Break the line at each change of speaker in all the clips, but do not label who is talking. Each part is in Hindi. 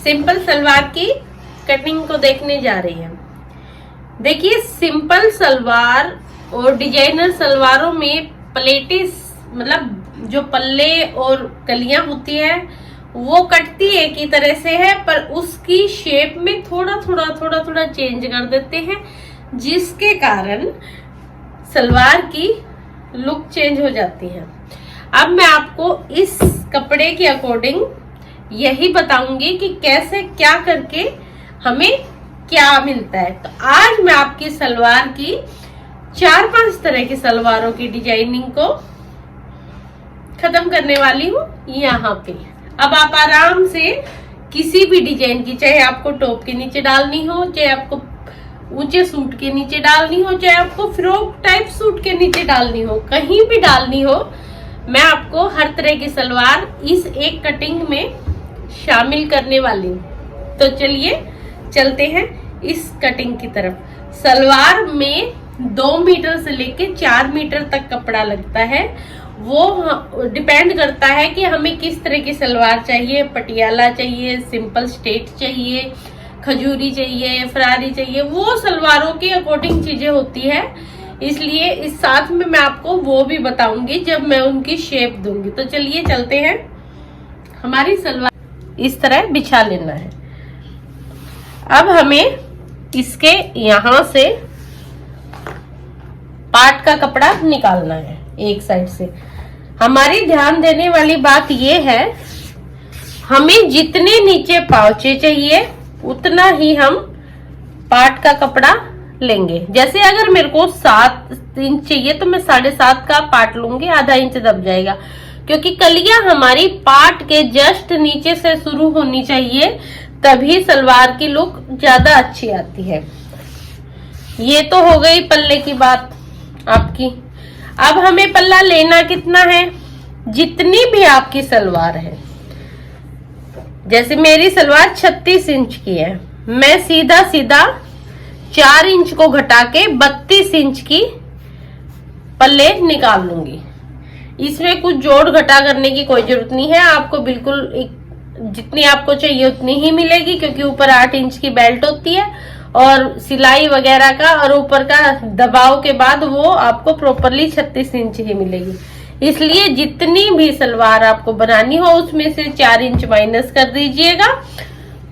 सिंपल सलवार की कटिंग को देखने जा रही हैं। देखिए, सिंपल सलवार और डिजाइनर सलवारों में प्लेटें मतलब जो पल्ले और कलियां होती है वो कटती एक ही तरह से है, पर उसकी शेप में थोड़ा थोड़ा चेंज कर देते हैं, जिसके कारण सलवार की लुक चेंज हो जाती है। अब मैं आपको इस कपड़े के अकॉर्डिंग यही बताऊंगी कि कैसे क्या करके हमें क्या मिलता है। तो आज मैं आपकी सलवार की 4-5 तरह की सलवारों की डिजाइनिंग को खत्म करने वाली हूँ यहाँ पे। अब आप आराम से किसी भी डिजाइन की, चाहे आपको टॉप के नीचे डालनी हो, चाहे आपको ऊंचे सूट के नीचे डालनी हो, चाहे आपको फ्रॉक टाइप सूट के नीचे डालनी हो, कहीं भी डालनी हो, मैं आपको हर तरह की सलवार इस एक कटिंग में शामिल करने वाली हूँ। तो चलिए चलते हैं इस कटिंग की तरफ। सलवार में 2 मीटर से लेके 4 मीटर तक कपड़ा लगता है। वो डिपेंड करता है कि हमें किस तरह की सलवार चाहिए। पटियाला चाहिए, सिंपल स्ट्रेट चाहिए, खजूरी चाहिए, फरारी चाहिए, वो सलवारों के अकॉर्डिंग चीजें होती है। इसलिए इस साथ में मैं आपको वो भी बताऊंगी जब मैं उनकी शेप दूंगी। तो चलिए चलते हैं। हमारी सलवार इस तरह बिछा लेना है। अब हमें इसके यहां से पार्ट का कपड़ा निकालना है एक साइड से। हमारी ध्यान देने वाली बात यह है, हमें जितने नीचे पाउचे चाहिए उतना ही हम पार्ट का कपड़ा लेंगे। जैसे अगर मेरे को 7 इंच चाहिए तो मैं 7.5 का पार्ट लूंगी, आधा इंच दब जाएगा, क्योंकि कलियां हमारी पार्ट के जस्ट नीचे से शुरू होनी चाहिए, तभी सलवार की लुक ज्यादा अच्छी आती है। ये तो हो गई पल्ले की बात आपकी। अब हमें पल्ला लेना कितना है, जितनी भी आपकी सलवार है। जैसे मेरी सलवार 36 इंच की है, मैं सीधा 4 इंच को घटा के 32 इंच की पल्ले निकाल लूंगी। इसमें कुछ जोड़ घटा करने की कोई जरूरत नहीं है, आपको बिल्कुल जितनी आपको चाहिए उतनी ही मिलेगी, क्योंकि ऊपर 8 इंच की बेल्ट होती है और सिलाई वगैरह का और ऊपर का दबाव के बाद वो आपको प्रॉपरली 36 इंच ही मिलेगी। इसलिए जितनी भी सलवार आपको बनानी हो उसमें से 4 इंच माइनस कर दीजिएगा,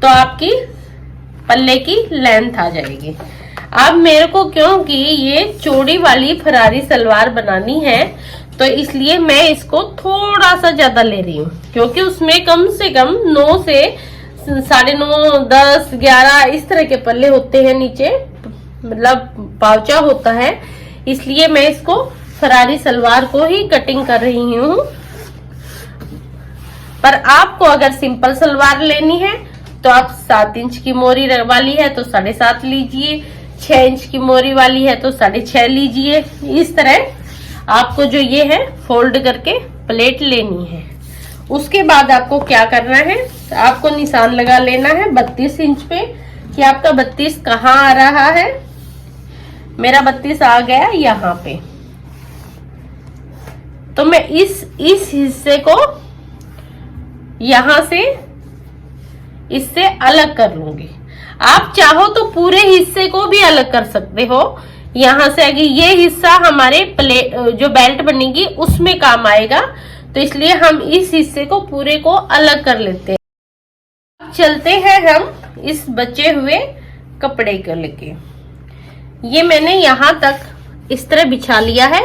तो आपकी पल्ले की लेंथ आ जाएगी। अब मेरे को क्योंकि ये चौड़ी वाली फरारी सलवार बनानी है, तो इसलिए मैं इसको थोड़ा सा ज्यादा ले रही हूँ, क्योंकि उसमें कम से कम 9 से 9.5, 10, 11 इस तरह के पल्ले होते हैं नीचे, मतलब पाउचा होता है। इसलिए मैं इसको फरारी सलवार को ही कटिंग कर रही हूँ। पर आपको अगर सिंपल सलवार लेनी है तो आप 7 इंच की मोरी वाली है तो 7.5 लीजिए, 6 इंच की मोरी वाली है तो 6.5 लीजिए। इस तरह आपको जो ये है फोल्ड करके प्लेट लेनी है। उसके बाद आपको क्या करना है, आपको निशान लगा लेना है 32 इंच पे कि आपका 32 कहाँ आ रहा है। मेरा 32 आ गया यहाँ पे, तो मैं इस हिस्से को यहां से इससे अलग कर लूंगी। आप चाहो तो पूरे हिस्से को भी अलग कर सकते हो। यहां से अगर ये हिस्सा हमारे जो बेल्ट बनेगी उसमें काम आएगा, तो इसलिए हम इस हिस्से को पूरे को अलग कर लेते हैं। चलते हैं हम इस बचे हुए कपड़े को लेके। ये मैंने यहां तक इस तरह बिछा लिया है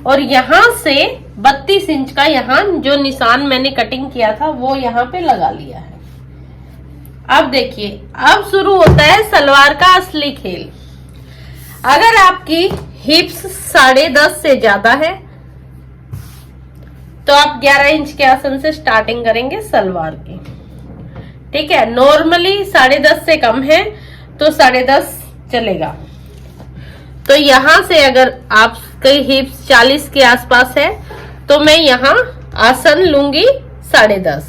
और यहां से 32 इंच का यहाँ जो निशान मैंने कटिंग किया था वो यहाँ पे लगा लिया है। अब देखिए, अब शुरू होता है सलवार का असली खेल। अगर आपकी हिप्स 10.5 से ज्यादा है तो आप 11 इंच के आसन से स्टार्टिंग करेंगे सलवार की, ठीक है। नॉर्मली 10.5 से कम है तो 10.5 चलेगा। तो यहां से अगर आपकी हिप्स 40 के आसपास है तो मैं यहाँ आसन लूंगी 10.5,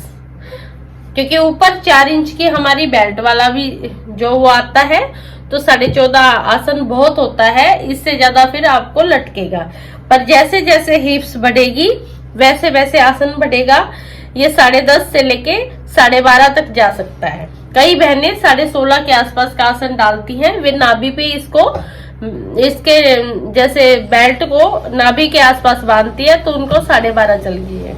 क्योंकि ऊपर 4 इंच की हमारी बेल्ट वाला भी जो वो आता है, तो 14.5 आसन बहुत होता है, इससे ज्यादा फिर आपको लटकेगा। पर जैसे जैसे हिप्स बढ़ेगी वैसे वैसे आसन बढ़ेगा। ये 10.5 से लेके 12.5 तक जा सकता है। कई बहनें 16.5 के आसपास का आसन डालती हैं, वे नाभि पे इसको इसके जैसे बेल्ट को नाभि के आसपास बांधती है, तो उनको 12.5 चल गई है।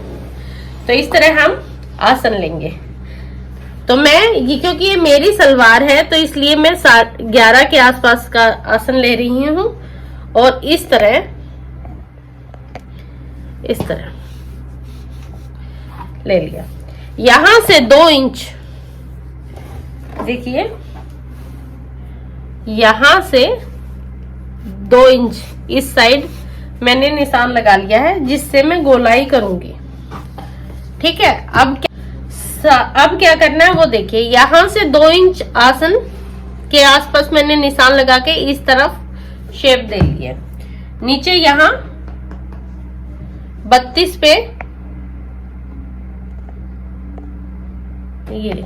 तो इस तरह हम आसन लेंगे। तो मैं ये, क्योंकि ये मेरी सलवार है तो इसलिए मैं 11 के आसपास का आसन ले रही हूं। और इस तरह ले लिया। यहां से 2 इंच, देखिए यहां से 2 इंच इस साइड मैंने निशान लगा लिया है, जिससे मैं गोलाई करूंगी। ठीक है, अब क्या करना है वो देखिए। यहां से 2 इंच आसन के आसपास मैंने निशान लगा के इस तरफ शेप दे ली है। नीचे यहां 32 पे ये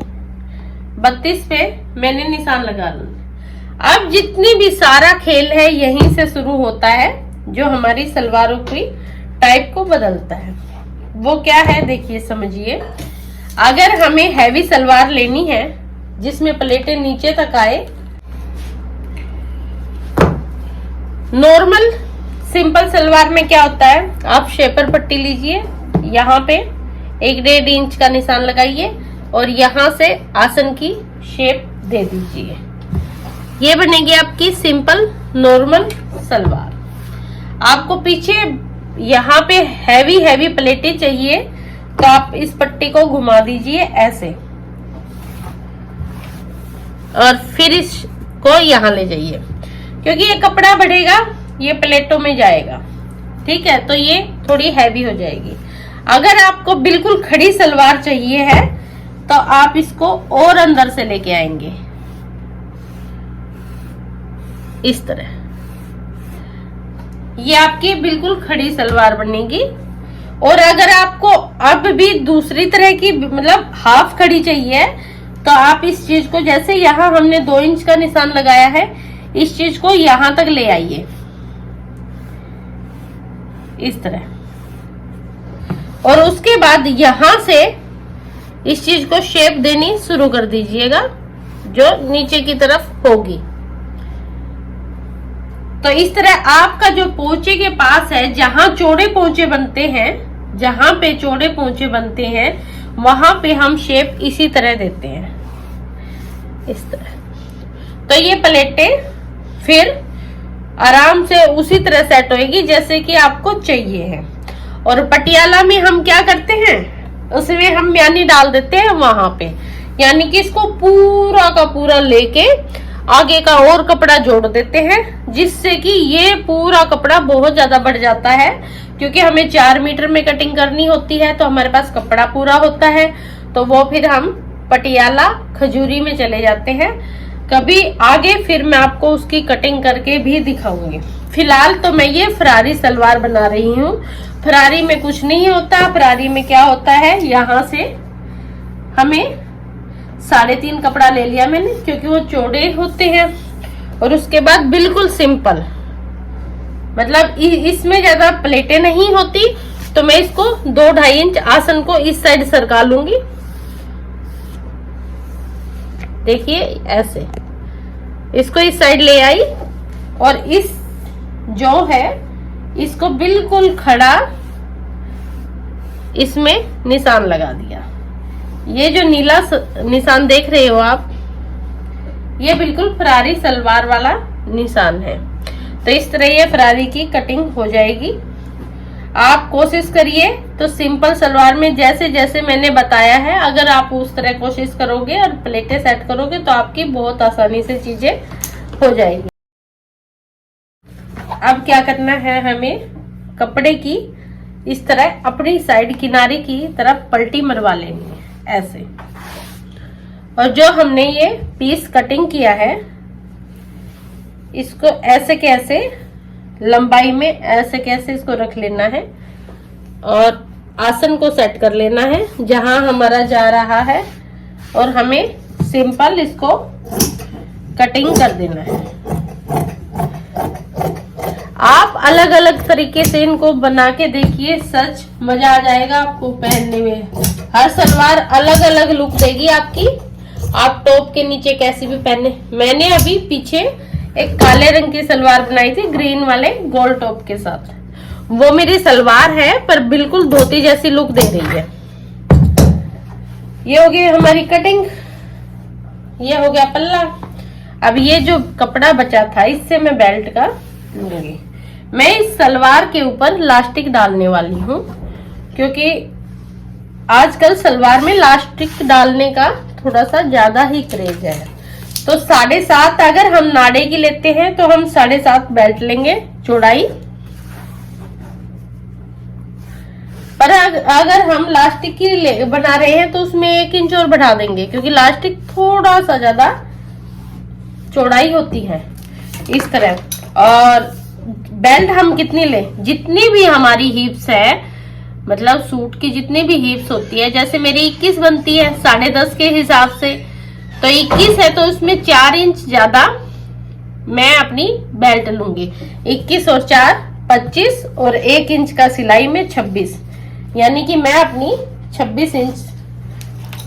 32 पे मैंने निशान लगा लिया। अब जितनी भी सारा खेल है यहीं से शुरू होता है, जो हमारी सलवारों की टाइप को बदलता है। वो क्या है देखिए, समझिए। अगर हमें हैवी सलवार लेनी है जिसमें प्लेटें नीचे तक आए, नॉर्मल सिंपल सलवार में क्या होता है, आप शेपर पट्टी लीजिए, यहाँ पे 1.5 इंच का निशान लगाइए और यहाँ से आसन की शेप दे दीजिए। ये बनेगी आपकी सिंपल नॉर्मल सलवार। आपको पीछे यहाँ पे हैवी प्लेटें चाहिए तो आप इस पट्टी को घुमा दीजिए ऐसे, और फिर इसको यहाँ ले जाइए, क्योंकि ये कपड़ा बढ़ेगा, ये प्लेटों में जाएगा। ठीक है, तो ये थोड़ी हैवी हो जाएगी। अगर आपको बिल्कुल खड़ी सलवार चाहिए है तो आप इसको और अंदर से लेके आएंगे इस तरह। ये आपकी बिल्कुल खड़ी सलवार बनेगी। और अगर आपको अब भी दूसरी तरह की मतलब हाफ खड़ी चाहिए तो आप इस चीज को, जैसे यहाँ हमने 2 इंच का निशान लगाया है, इस चीज को यहां तक ले आइए इस तरह, और उसके बाद यहां से इस चीज को शेप देनी शुरू कर दीजिएगा जो नीचे की तरफ होगी। तो इस तरह आपका जो पोंचे के पास है, जहां चौड़े पोंचे बनते हैं, जहां पे चौड़े पोंचे बनते हैं वहां पे हम शेप इसी तरह देते हैं इस तरह। तो ये प्लेटें फिर आराम से उसी तरह सेट होएगी जैसे कि आपको चाहिए है। और पटियाला में हम क्या करते हैं, उसमें हम म्यानी डाल देते हैं वहां पे, यानी कि इसको पूरा का पूरा लेके आगे का और कपड़ा जोड़ देते हैं, जिससे कि ये पूरा कपड़ा बहुत ज्यादा बढ़ जाता है। क्योंकि हमें 4 मीटर में कटिंग करनी होती है तो हमारे पास कपड़ा पूरा होता है, तो वो फिर हम पटियाला खजूरी में चले जाते हैं। कभी आगे फिर मैं आपको उसकी कटिंग करके भी दिखाऊंगी। फिलहाल तो मैं ये फरारी सलवार बना रही हूँ। फरारी में कुछ नहीं होता। फरारी में क्या होता है, यहाँ से हमें 3.5 कपड़ा ले लिया मैंने, क्योंकि वो चौड़े होते हैं। और उसके बाद बिल्कुल सिंपल, मतलब इसमें ज्यादा प्लेटें नहीं होती, तो मैं इसको 2-2.5 इंच आसन को इस साइड सरका लूंगी। देखिए ऐसे इसको इस साइड ले आई और इस जो है इसको बिल्कुल खड़ा इसमें निशान लगा दिया। ये जो नीला निशान देख रहे हो आप, ये बिल्कुल फरारी सलवार वाला निशान है। तो इस तरह ये फरारी की कटिंग हो जाएगी। आप कोशिश करिए तो सिंपल सलवार में जैसे जैसे मैंने बताया है, अगर आप उस तरह कोशिश करोगे और प्लेटें सेट करोगे तो आपकी बहुत आसानी से चीजें हो जाएगी। अब क्या करना है, हमें कपड़े की इस तरह अपनी साइड किनारे की तरफ पलटी मरवा लेनी है ऐसे। और जो हमने ये पीस कटिंग किया है इसको ऐसे कैसे लंबाई में ऐसे कैसे इसको रख लेना है और आसन को सेट कर लेना है जहां हमारा जा रहा है, और हमें सिंपल इसको कटिंग कर देना है। आप अलग अलग तरीके से इनको बना के देखिए, सच मजा आ जाएगा आपको पहनने में। हर सलवार अलग अलग लुक देगी आपकी। आप टॉप के नीचे कैसी भी पहने। मैंने अभी पीछे एक काले रंग की सलवार बनाई थी ग्रीन वाले गोल टॉप के साथ, वो मेरी सलवार है पर बिल्कुल धोती जैसी लुक दे रही है। ये हो गई हमारी कटिंग, ये हो गया पल्ला। अब ये जो कपड़ा बचा था इससे मैं बेल्ट का लूंगी। मैं इस सलवार के ऊपर लास्टिक डालने वाली हूँ, क्योंकि आजकल सलवार में लास्टिक डालने का थोड़ा सा ज्यादा ही क्रेज है। तो 7.5 अगर हम नाड़े की लेते हैं तो हम 7.5 बेल्ट लेंगे चौड़ाई। पर अगर हम लास्टिक की बना रहे हैं तो उसमें 1 इंच और बढ़ा देंगे, क्योंकि लास्टिक थोड़ा सा ज्यादा चौड़ाई होती है इस तरह। और बेल्ट हम कितनी लें, जितनी भी हमारी हिप्स है, मतलब सूट की जितनी भी हिप्स होती है, जैसे मेरी 21 बनती है 10.5 के हिसाब से, तो 21 है तो उसमें 4 इंच ज्यादा मैं अपनी बेल्ट लूंगी। 21 और 4 25 और 1 इंच का सिलाई में 26, यानी कि मैं अपनी 26 इंच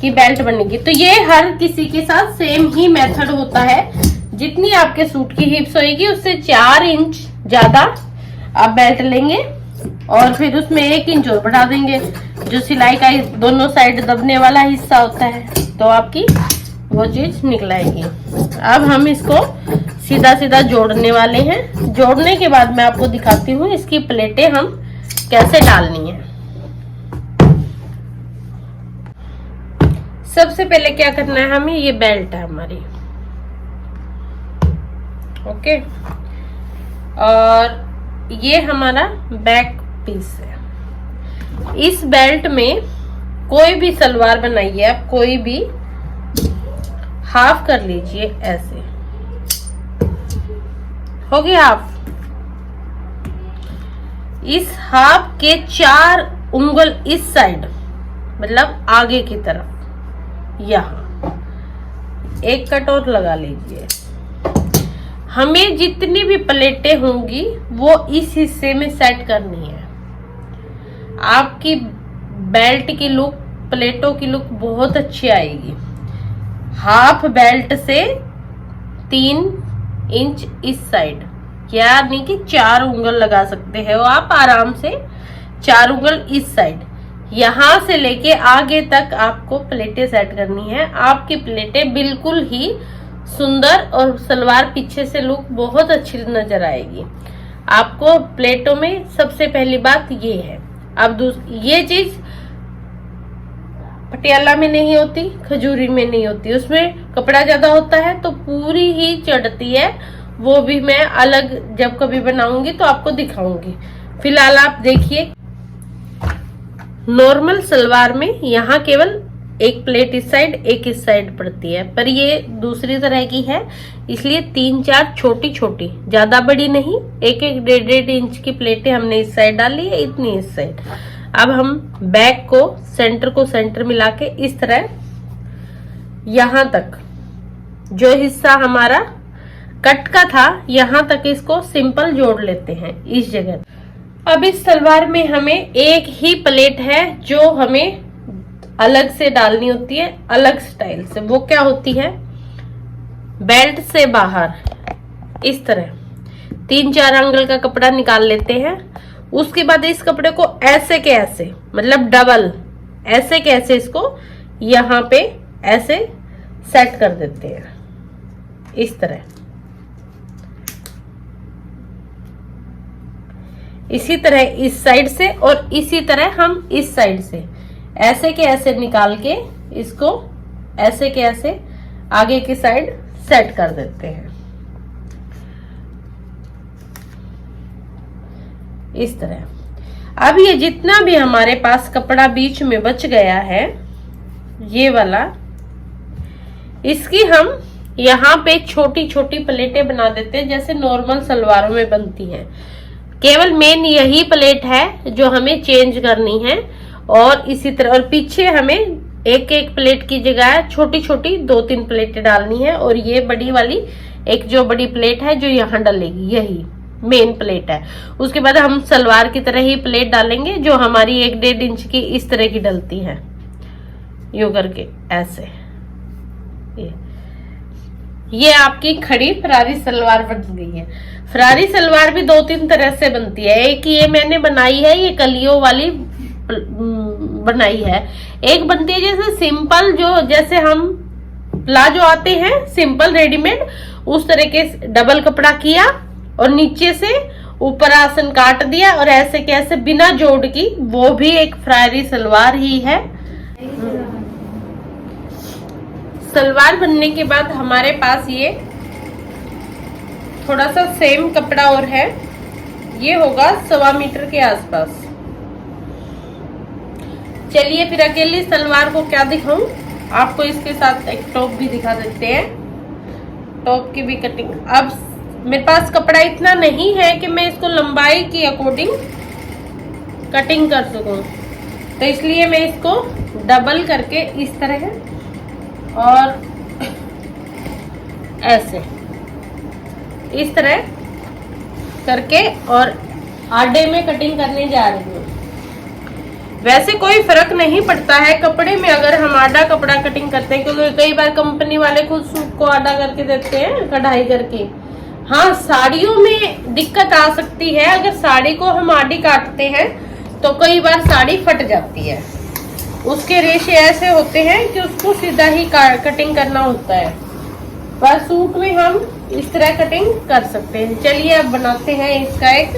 की बेल्ट बनेगी। तो ये हर किसी के साथ सेम ही मेथड होता है। जितनी आपके सूट की हिप्स होगी उससे 4 इंच ज्यादा आप बेल्ट लेंगे और फिर उसमें 1 इंच और बढ़ा देंगे, जो सिलाई का दोनों साइड दबने वाला हिस्सा होता है, तो आपकी वो चीज निकल आएगी। अब हम इसको सीधा सीधा जोड़ने वाले हैं। जोड़ने के बाद मैं आपको दिखाती हूँ इसकी प्लेटें हम कैसे डालनी है। सबसे पहले क्या करना है हमें, ये बेल्ट है हमारी, ओके, और ये हमारा बैक पीस है। इस बेल्ट में कोई भी सलवार बनाइए आप, कोई भी हाफ कर लीजिए, ऐसे हो गया हाफ। इस हाफ के 4 उंगल इस साइड, मतलब आगे की तरफ, यहां एक कट और लगा लीजिए। हमें जितनी भी प्लेटें होंगी वो इस हिस्से में सेट करनी है। आपकी बेल्ट की लुक, प्लेटों की लुक बहुत अच्छी आएगी। हाफ बेल्ट से 3 इंच इस साइड, यानी कि 4 उंगल लगा सकते हो आप आराम से, 4 उंगल इस साइड, यहां से लेके आगे तक आपको प्लेटें सेट करनी है। आपकी प्लेटें बिल्कुल ही सुंदर और सलवार पीछे से लुक बहुत अच्छी नजर आएगी आपको प्लेटों में। सबसे पहली बात ये है। अब ये चीज पटियाला में नहीं होती, खजूरी में नहीं होती, उसमें कपड़ा ज्यादा होता है तो पूरी ही चढ़ती है। वो भी मैं अलग जब कभी बनाऊंगी तो आपको दिखाऊंगी। फिलहाल आप देखिए, नॉर्मल सलवार में यहाँ केवल एक प्लेट इस साइड, एक इस साइड पड़ती है, पर ये दूसरी तरह की है, इसलिए 3-4 छोटी छोटी, ज्यादा बड़ी नहीं, 1-1 1.5 इंच की प्लेटें हमने इस साइड डाली है, इतनी इस साइड। अब हम बैक को सेंटर मिला के इस तरह यहां तक, जो हिस्सा हमारा कट का था, यहां तक इसको सिंपल जोड़ लेते हैं इस जगह। अब इस सलवार में हमें एक ही प्लेट है जो हमें अलग से डालनी होती है, अलग स्टाइल से। वो क्या होती है, बेल्ट से बाहर इस तरह 3-4 एंगल का कपड़ा निकाल लेते हैं। उसके बाद इस कपड़े को ऐसे के ऐसे, मतलब डबल ऐसे के ऐसे, इसको यहाँ पे ऐसे सेट कर देते हैं इस तरह। इसी तरह इस साइड से और इसी तरह हम इस साइड से ऐसे के ऐसे निकाल के इसको ऐसे के ऐसे आगे की साइड सेट कर देते हैं इस तरह। अब ये जितना भी हमारे पास कपड़ा बीच में बच गया है, ये वाला, इसकी हम यहाँ पे छोटी छोटी प्लेटें बना देते हैं, जैसे नॉर्मल सलवारों में बनती हैं। केवल मेन यही प्लेट है जो हमें चेंज करनी है, और इसी तरह, और पीछे हमें एक एक प्लेट की जगह छोटी छोटी 2-3 प्लेटें डालनी है। और ये बड़ी वाली एक जो बड़ी प्लेट है जो यहाँ डलेगी, यही मेन प्लेट है। उसके बाद हम सलवार की तरह ही प्लेट डालेंगे जो हमारी 1-1.5 इंच की इस तरह की डलती है, यूं करके ऐसे। ये आपकी खड़ी फरारी सलवार बन गई है। फरारी सलवार भी 2-3 तरह से बनती है। एक ये मैंने बनाई है, ये कलियों वाली बनाई है। एक बनती है जैसे सिंपल, जो जैसे हम प्लाजो आते हैं सिंपल रेडीमेड, उस तरह के डबल कपड़ा किया और नीचे से ऊपर आसन काट दिया और ऐसे कैसे बिना जोड़ की, वो भी एक फरारी सलवार ही है। सलवार बनने के बाद हमारे पास ये थोड़ा सा सेम कपड़ा और है, ये होगा 1.25 मीटर के आसपास। चलिए फिर अकेली सलवार को क्या दिखाऊं, आपको इसके साथ एक टॉप भी दिखा देते हैं। टॉप की भी कटिंग, अब मेरे पास कपड़ा इतना नहीं है कि मैं इसको लंबाई के अकॉर्डिंग कटिंग कर सकूं, तो इसलिए मैं इसको डबल करके इस तरह और ऐसे इस तरह करके और आधे में कटिंग करने जा रही हूँ। वैसे कोई फर्क नहीं पड़ता है कपड़े में अगर हम आधा कपड़ा कटिंग करते हैं, क्योंकि कई बार कंपनी वाले खुद सूट को आधा करके देते हैं कढ़ाई करके। हाँ, साड़ियों में दिक्कत आ सकती है, अगर साड़ी को हम आधी काटते हैं तो कई बार साड़ी फट जाती है, उसके रेशे ऐसे होते हैं कि उसको सीधा ही कटिंग करना होता है। पर सूट में हम इस तरह कटिंग कर सकते हैं। चलिए अब बनाते हैं इसका एक